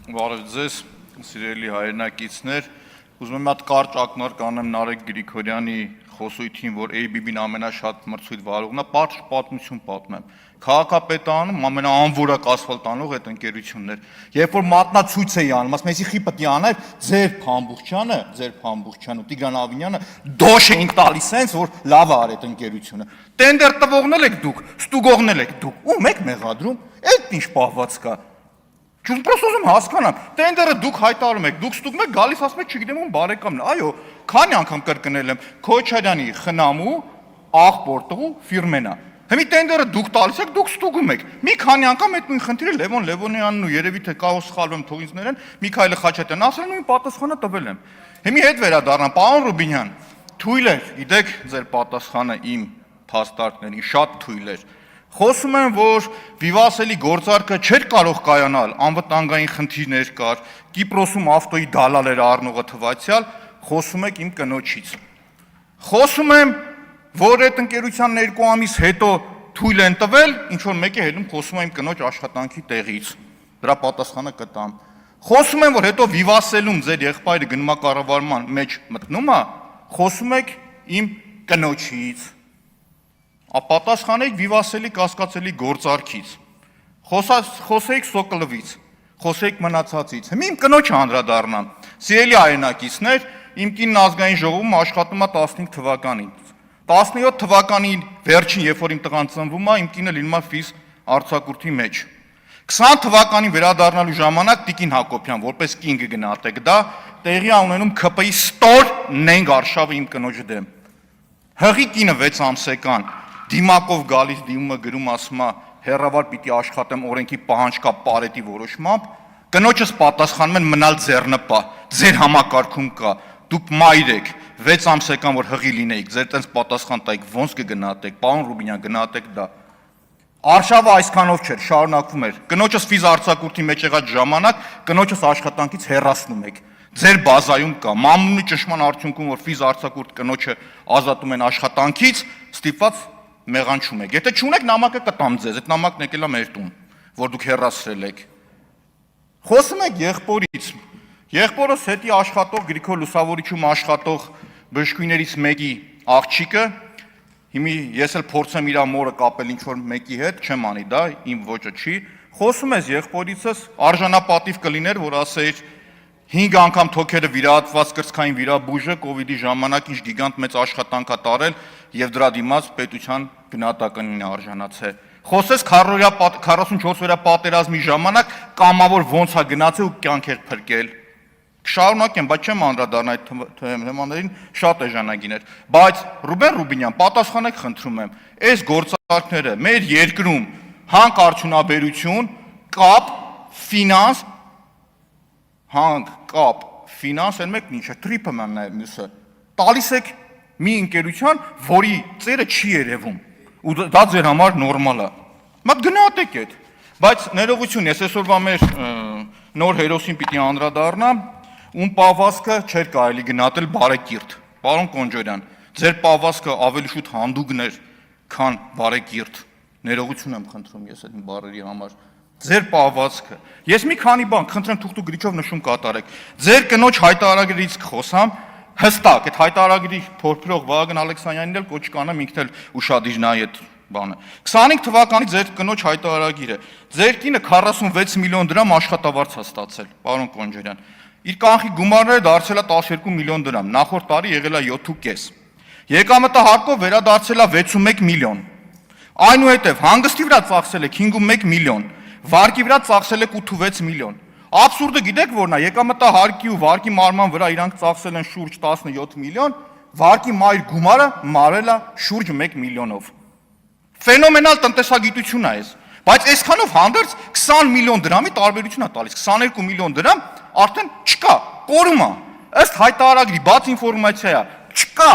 Բարև ձեզ, սիրելի հայրենակիցներ, ուզում եմ հատ կարճ ակնարկ անեմ Նարեկ Գրիգորյանի խոսույթին, որ ABB-ն ամենաշատ մրցույթ վարողն է, պատշ պատմություն պատմեմ։ Քաղաքապետարանում ամենաանվորակ ասֆալտ անող այդ ընկերությունն էր։ Երբ որ մատնացույց էի անում, ասում էի՝ «Խի պետք է աներ ձեր Փամբուխչյանը ու Տիգրան Ավինյանը դոշ էին տալիս հենց, որ լավ է արել այդ ընկերությունը։ Տենդեր տվողն եք դուք, ստուգողն եք դուք, ում եք մեղադրում, այդ ինչ պահված կա։ Չու պրոստը ուզում հասկանամ, տենդերը դուք հայտարարում եք, դուք ստուգում եք, գալիս ասում եք, չգիտեմ ում բարեկամն է, այո, քանի անգամ կրկնել եմ, Քոչարյանի խնամու, աղբորտու ֆիրմենա։ Հիմի տենդերը դուք տալիս եք, դուք ստուգում եք։ Մի քանի անգամ այդ նույն խնդիրը Լևոն Լևոնյանն ու երևի թե կարող սխալվեմ թող ինձ ներեն, Միքայել Խաչատյանն ասել նույն պատասխանը տվել եմ։ Հիմի հետ վերադառնամ, պարոն Ռուբինյան, թույլ էր, գիտեք, ձեր պատասխանը իմ փաստարկներին շատ թույլ էր։ Խոսում եմ, որ Վիվասելի գործարքը չէր կարող կայանալ, անվտանգային խնդիրներ կար, Կիպրոսում ավտոյի դալալեր առնողը թվացյալ, խոսում եք իմ կնոջից։ Խոսում եմ, որ այդ ընկերության 2 ամիս հետո թույլ են տվել, ինչ որ մեկ է հետում խոսում եմ իմ կնոջ աշխատանքի տեղից, դրա պատասխանը կտամ։ Խոսում եմ, որ հետո Վիվասելում ձեր եղբայրը գնում է կառավարման մեջ մտնում է, խոսում եք իմ կնոջից։ Պատասխանեք Վիվասելի կասկածելի գործարքից, խոսեիք Սոկլովից, խոսեիք մնացածից, հիմա իմ կնոջը անդրադառնամ, սիրելի հայրենակիցներ, իմ կինն ազգային ժողովում աշխատում է 15 թվականին, 17 թվականի վերջին, երբ որ իմ տղան ծնվում է, իմ կինը լինում է ֆիզ արձակուրդի մեջ, 20 թվականին վերադառնալու ժամանակ Տիկին Հակոբյան, որպես կին կգնահատեք դա, տեղի է ունենում ՔՊ-ի ստոր նենգ արշավը իմ կնոջի դեմ, հղի կինը 6 ամսեկան, դիմակով գալիս դիմումը գրում ասում է հերավար պիտի աշխատեմ օրենքի պահանջկա պարետի որոշմամբ, կնոջս պատասխանում են մնալ ձեռնպա, ձեր համակարգում կա, դուք մայր եք, 6 ամսեկան որ հղի լինեիք, ձեր տենց պատասխան տայիք, ոնց կգնահատեք, պարոն Ռուբինյան, գնահատեք դա։ Արշավը այսքանով չէր, շարունակվում էր, կնոջս ֆիզ արձակուրդի մեջ եղած ժամանակ, կնոջս աշխատանքից հեռացնում եք, ձեր բազայում կա, մամունի ճնշման արդյունքում, որ ֆիզ արձակուրդ կնոջը ազատում են աշխատանքից, ստիպված մեղանչում եք, եթե չունեք նամակը կտամ ձեզ, այդ նամակն եկել է մեր տուն, որ դուք հեռացրել եք։ Խոսում եք եղբորից, եղբորս հետի աշխատող, Գրիգոր Լուսավորիչում աշխատող բժշկուհիներից մեկի աղջիկը, հիմի ես էլ փորձեմ իր մորը կապել ինչ-որ մեկի հետ, չեմ անի դա, իմ ոճը չի, խոսում ես եղբորիցս, արժանապատիվ կլիներ, որ ասեիր 5 անգամ թոքերը վիրահատված կրծքային վիրաբույժը կովիդի ժամանակ ինչ գիգանտ մեծ աշխատանք է տարել եւ դրա դիմաց պետության գնահատականին արժանացել։ Խոսես 44-օրյա պատերազմի ժամանակ կամավոր ոնց է գնացել ու կյանքեր փրկել։ Շարունակեմ, բայց չեմ անդրադառնա այդ թեմաներին, շատ էժանագին էր։ Բայց Ռուբեն Ռուբինյան, պատասխանեք խնդրում եմ, այս գործարքները մեր երկրում հանք արդյունաբերություն, կապ, ֆինանս կապ, ֆինանս, են մեկն ինչ է, տրիպը ման նաև մյուսը, տալիս եք մի ընկերության, որի ծերը չի երևում, ու դա ձեր համար նորմալ է, մատ գնահատեք էդ, բայց ներողություն, ես այսօրվա մեր նոր հերոսին պիտի անդրադառնամ, ում պահվածքը չէր կարելի գնահատել բարեկիրթ, պարոն Կոնջորյան, ձեր պահվածքը ավելի շուտ հանդուգն էր, քան բարեկիրթ, ներողություն եմ խնդրում ես այդ բառերի համար, ձեր պահվածքը, ես մի քանի բան, խնդրեմ թուղթ ու գրիչով նշում կատարեք, ձեր կնոջ հայտարարագրից կխոսամ, հստակ, այդ հայտարարագրի փորփրող Վահագն Ալեքսանյանին էլ կոչ կանեմ, ինքն էլ ուշադիր նայի այդ բանը, 25 թվականի ձեր կնոջ հայտարարագիրը, ձեր կինը 46 միլիոն դրամ աշխատավարձ է ստացել, պարոն Կոնջորյան, իր կանխիկ գումարները դարձել է 12 միլիոն դրամ, նախորդ տարի եղել է 7.5, եկամտահարկով վերադարձել է 61 միլիոն, այնուհետև հանգստի վրա ծախսել եք 5.1 միլիոն, վարկի վրա ծախսել եք 8.6 միլիոն, աբսուրդը գիտեք որն է, եկամտահարկի ու վարկի մարման վրա իրանք ծախսել են շուրջ 17 միլիոն, վարկի մայր գումարը մարել է շուրջ 1 միլիոնով, ֆենոմենալ տնտեսագիտություն է այս, բայց այսքանով հանդերձ 20 միլիոն դրամի տարբերություն է տալիս, 22 միլիոն դրամ արդեն չկա, կորում է, ըստ հայտարարագրի բաց ինֆորմացիա է, չկա,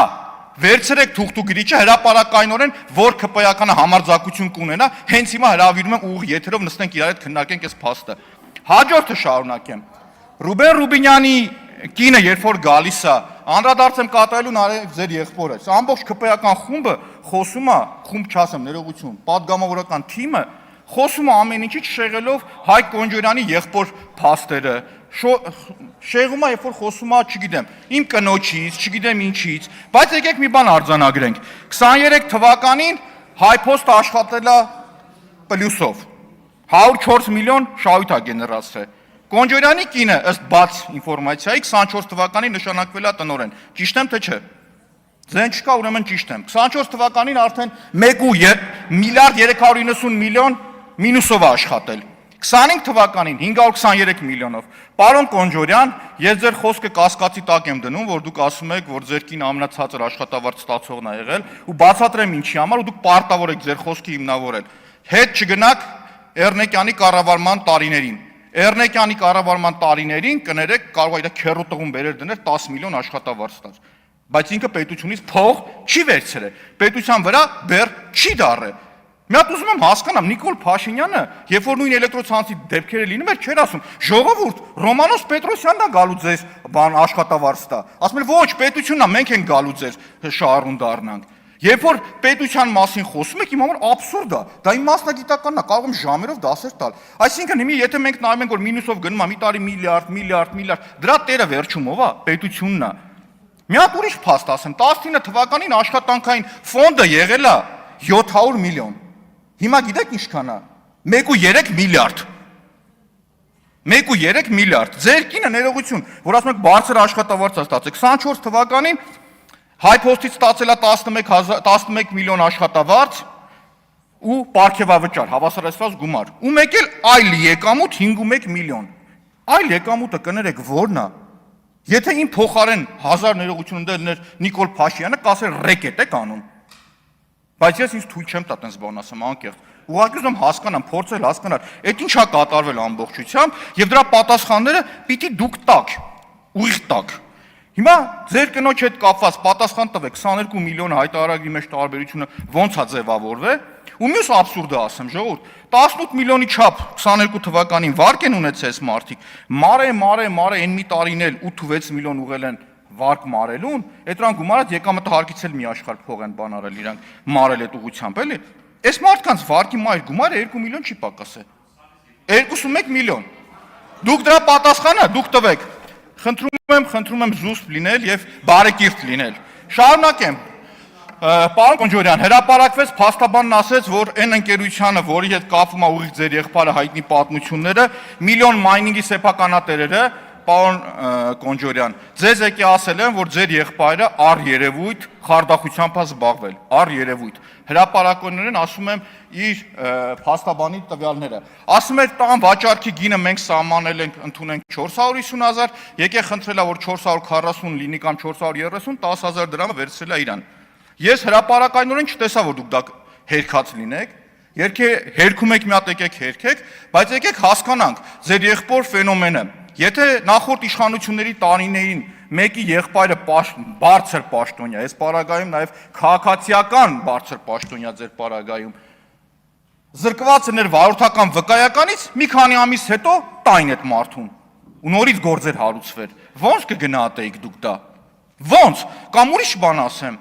վերցրեք թուղթ ու գրիչը հրապարակայնորեն, որ ԿՊ-ականը համարձակություն կունենա, հենց հիմա հրավիրում եմ ուղիղ եթերով նստենք իրար հետ քննարկենք այս փաստը։ Հաջորդը շարունակեմ։ Ռուբեն Ռուբինյանի կինը երբ որ գալիս է, անդրադարձ եմ կատարելու Նարեկ ձեր եղբորը։ Ամբողջ ԿՊ-ական խումբը խոսում է, խումբ չասեմ, ներողություն, պատգամավորական թիմը խոսում է ամեն ինչի չշեղելով Հայկ Կոնջորյանի եղբոր փաստերը, շեղում է, երբ որ խոսում է, չգիտեմ, իմ կնոջից, չգիտեմ ինչից, բայց եկեք մի բան արձանագրենք, 23 թվականին Հայփոստը աշխատել է պլյուսով, 104 միլիոն շահույթ է գեներացրել, Կոնջորյանի կինը, ըստ բաց ինֆորմացիայի, 24 թվականին նշանակվել է տնօրեն, ճիշտ եմ թե չէ։ Ձեն չկա, ուրեմն ճիշտ եմ։ 24 թվականին արդեն 1 միլիարդ 390 միլիոն մինուսով է աշխատել։ 25 թվականին 523 միլիոնով։ Պարոն Կոնջորյան, ես ձեր խոսքը կասկածի տակ եմ դնում, որ դուք ասում եք, որ ձեր կին ամենացածր աշխատավարձ ստացողն է եղել, ու բացատրեմ ինչի համար, ու դուք պարտավոր եք ձեր խոսքը հիմնավորել։ Հետ չգնաք Էռնեկյանի կառավարման տարիներին։ Էռնեկյանի կառավարման տարիներին կներեք կարող է իր քերոտողում բերեր դներ 10 միլիոն աշխատավարձ տար։ Բայց ինքը պետությունից փող չի վերցրել։ Պետության վրա բեռ չի դարել։ Մի հատ ուզում եմ հասկանամ Նիկոլ Փաշինյանը, երբ որ նույն էլեկտրոցանցի դեպքերը լինում էր, չէր ասում. «Ժողովուրդ, Ռոմանոս Պետրոսյանն է գալու ձեզ բան աշխատավարձ տա»։ Ասում էր. «Ոչ, պետությունն է, մենք ենք գալու ձեր շահառուն դառնանք»։ Երբ որ պետության մասին խոսում եք, իմ համար աբսուրդ է։ Դա իմ մասնագիտականն է, կարող եմ ժամերով դասեր տալ։ Այսինքն հիմա եթե մենք նայում ենք, որ մինուսով գնում է մի տարի միլիարդ, դրա տերը վերջում ով է, պետությունն է։ Մի հատ ուրիշ փաստ ասեմ, 19 թվականին աշխատանքային ֆոնդը եղել է 700 միլիոն։ Հիմա գիտեք ինչքան է։ 1.3 միլիարդ։ 1.3 միլիարդ։ Ձեր կինը ներողություն, որ ասում եք բարձր աշխատավարձ է ստացել, 24 թվականին Հայփոստից ստացել է 11 միլիոն աշխատավարձ ու պարգևավճար, հավասարացված գումար։ Ու մեկ էլ այլ եկամուտ 5.1 միլիոն։ Այլ եկամուտը կներեք ո՞րն է։ Եթե իմ փոխարեն 1000 ներողություն ընդելներ Նիկոլ Փաշինյանը, կասեր ռեկետ եք անում։ Բայց ես ինձ թույլ չեմ տա տենց բան ասեմ, անկեղծ։ Ուղղակի ուզում հասկանամ, փորձել հասկանալ, այդ ինչա կատարվել ամբողջությամբ, եւ դրա պատասխանները պիտի դուք տաք, ուղիղ տաք։ Հիմա ձեր կնոջ հետ կապված պատասխան տվեք 22 միլիոն հայտարարագրի մեջ տարբերությունը ոնց է ձևավորվել, ու մյուս աբսուրդը ասեմ, ժողովուրդ, 18 միլիոնի չափ 22 թվականին վարկ են ունեցել մարդիկ, մարե, այն մի տարին էլ 8-6 միլիոն ուղել են վարկ մարելուն, այդ դրան գումարած եկամտը հարկից էլ մի աշխարհ փող են բան արել իրանք մարել այդ ուղությամբ, էլի։ Այս մարդկանց վարկի մայր գումարը 2 միլիոն չի պակասել։ 21 միլիոն։ Դուք դրա պատասխանը դուք տվեք։ Խնդրում եմ զուսպ լինել եւ բարեկիրթ լինել։ Շարունակեմ։ Պարոն Կոնջորյան, հրապարակվեց փաստաբանն ասեց, որ այն ընկերությանը, որի հետ կապվում է ուղիղ ձեր եղբայրը հայտնի պատմությունները, միլիոն մայնինգի սեփականատերերը, պարոն Կոնջորյան, ձեզ եկի ասել են, որ ձեր եղբայրը առերևույթ խարդախությամբ է զբաղվել, առերևույթ։ Հրապարակորեն ասում եմ իր փաստաբանի տվյալները։ Ասում էր տան վաճառքի գինը մենք սահմանել ենք, ընդունենք 450,000, եկե խնդրելա որ 440 լինի կամ 430, 10,000 դրամը վերցրել է իրան։ Ես հրապարակայնորեն չտեսա, որ դուք դա հերքած լինեք, հերքում եք մի հատ եկեք հերքեք, բայց եկեք հասկանանք ձեր եղբոր ֆենոմենը։ Եթե նախորդ իշխանությունների տարիներին մեկի եղբայրը բարձր պաշտոնյա, այս պարագայում նաև քաղաքացիական բարձր պաշտոնյա ձեր պարագայում զրկված էր վարորդական վկայականից, մի քանի ամիս հետո տայն այդ մարդուն ու նորից գործեր հարուցվեր։ Ոնց կգնահատեիք դուք դա։ Ոնց, կամ ուրիշ բան ասեմ,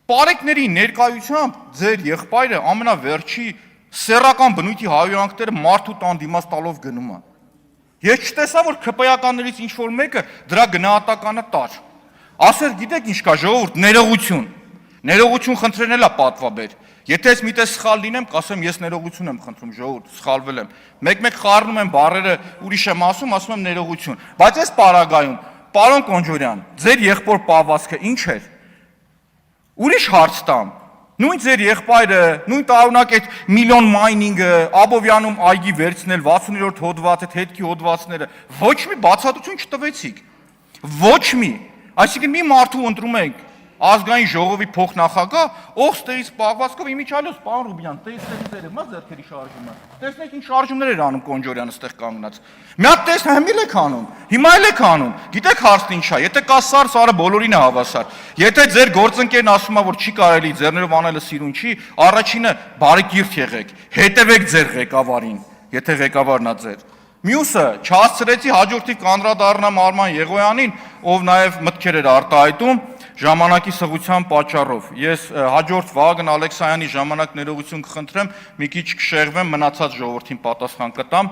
Պարեկների ներկայությամբ ձեր եղբայրը ամենավերջի սեռական բնույթի հայոյանքները մարդու տան դիմաց տալով գնում է։ Ես չտեսա, որ ԿՊ-ականներից ինչ-որ մեկը դրա գնահատականը տար։ Ասեր, գիտեք ինչ կա, ժողովուրդ, ներողություն խնդրեն էլ է պատվաբեր։ Եթե ես միտես սխալ լինեմ, կասեմ ես ներողություն եմ խնդրում, ժողովուրդ, սխալվել եմ։ Մեկ-մեկ խառնում եմ բառերը, ուրիշ եմ ասում եմ ներողություն։ Բայց այս պարագայում, պարոն Կոնջորյան, ձեր եղբոր պահվածքը ինչ էր։ Ուրիշ հարց տամ, նույն ձեր եղբայրը, նույն տարօրինակ այդ միլիոն մայնինգը, Աբովյանում այգի վերցնել 60-րդ հոդված, այդ հետքի հոդվածները, ոչ մի բացատրություն չտվեցիք, ոչ մի, այսինքն մի մարդու ընտրում ենք ազգային ժողովի փոխնախագահ, ով ստերից պահվածքով իմիջիալոց, պարոն Ռուբյան, տեսնեք երևա ձեռքերի շարժումը, տեսնեք ինչ շարժումներ էր անում Կոնջորյանը ստեղ կանգնած, մի հատ տես հմիլ եք անում, հիմա էլ եք անում, գիտեք հարցն ինչ է, եթե կա սարը բոլորին է հավասար, եթե ձեր գործընկերն ասում է, որ չի կարելի ձեռներով անելը սիրուն չի, առաջինը բարեկիրթ եղեք, հետևեք ձեր ղեկավարին, եթե ղեկավարն է ձեր։ Մյուսը չհասցրեցի հաջորդի կանդրադառնամ Արման Եղոյանին, ով նաև մտքեր էր արտահայտում, ժամանակի սղության պատճառով։ Ես հաջորդ Վահագն Ալեքսայանի ժամանակ ներողություն կխնդրեմ, մի քիչ կշեղվեմ, մնացած ժողովրդին պատասխան կտամ,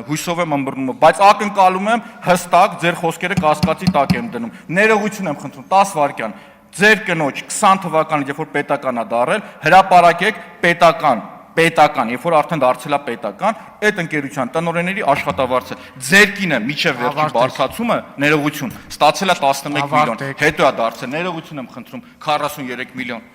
հույսով եմ ըմբռնում, բայց ակնկալում եմ հստակ ձեր խոսքերը կասկածի տակ եմ դնում։ Ներողություն եմ խնդրում, 10 վայրկյան։ Ձեր կնոջ 20 թվականից, երբ որ պետական է դարել, հրապարակեք պետական, երբ որ արդեն դարձել է պետական, այդ ընկերության տնօրենների աշխատավարձը ձեր կինը միջև վերջի բարձրացումը ներողություն, ստացել է 11 միլիոն, հետո է դարձել, ներողություն եմ խնդրում 43 միլիոն։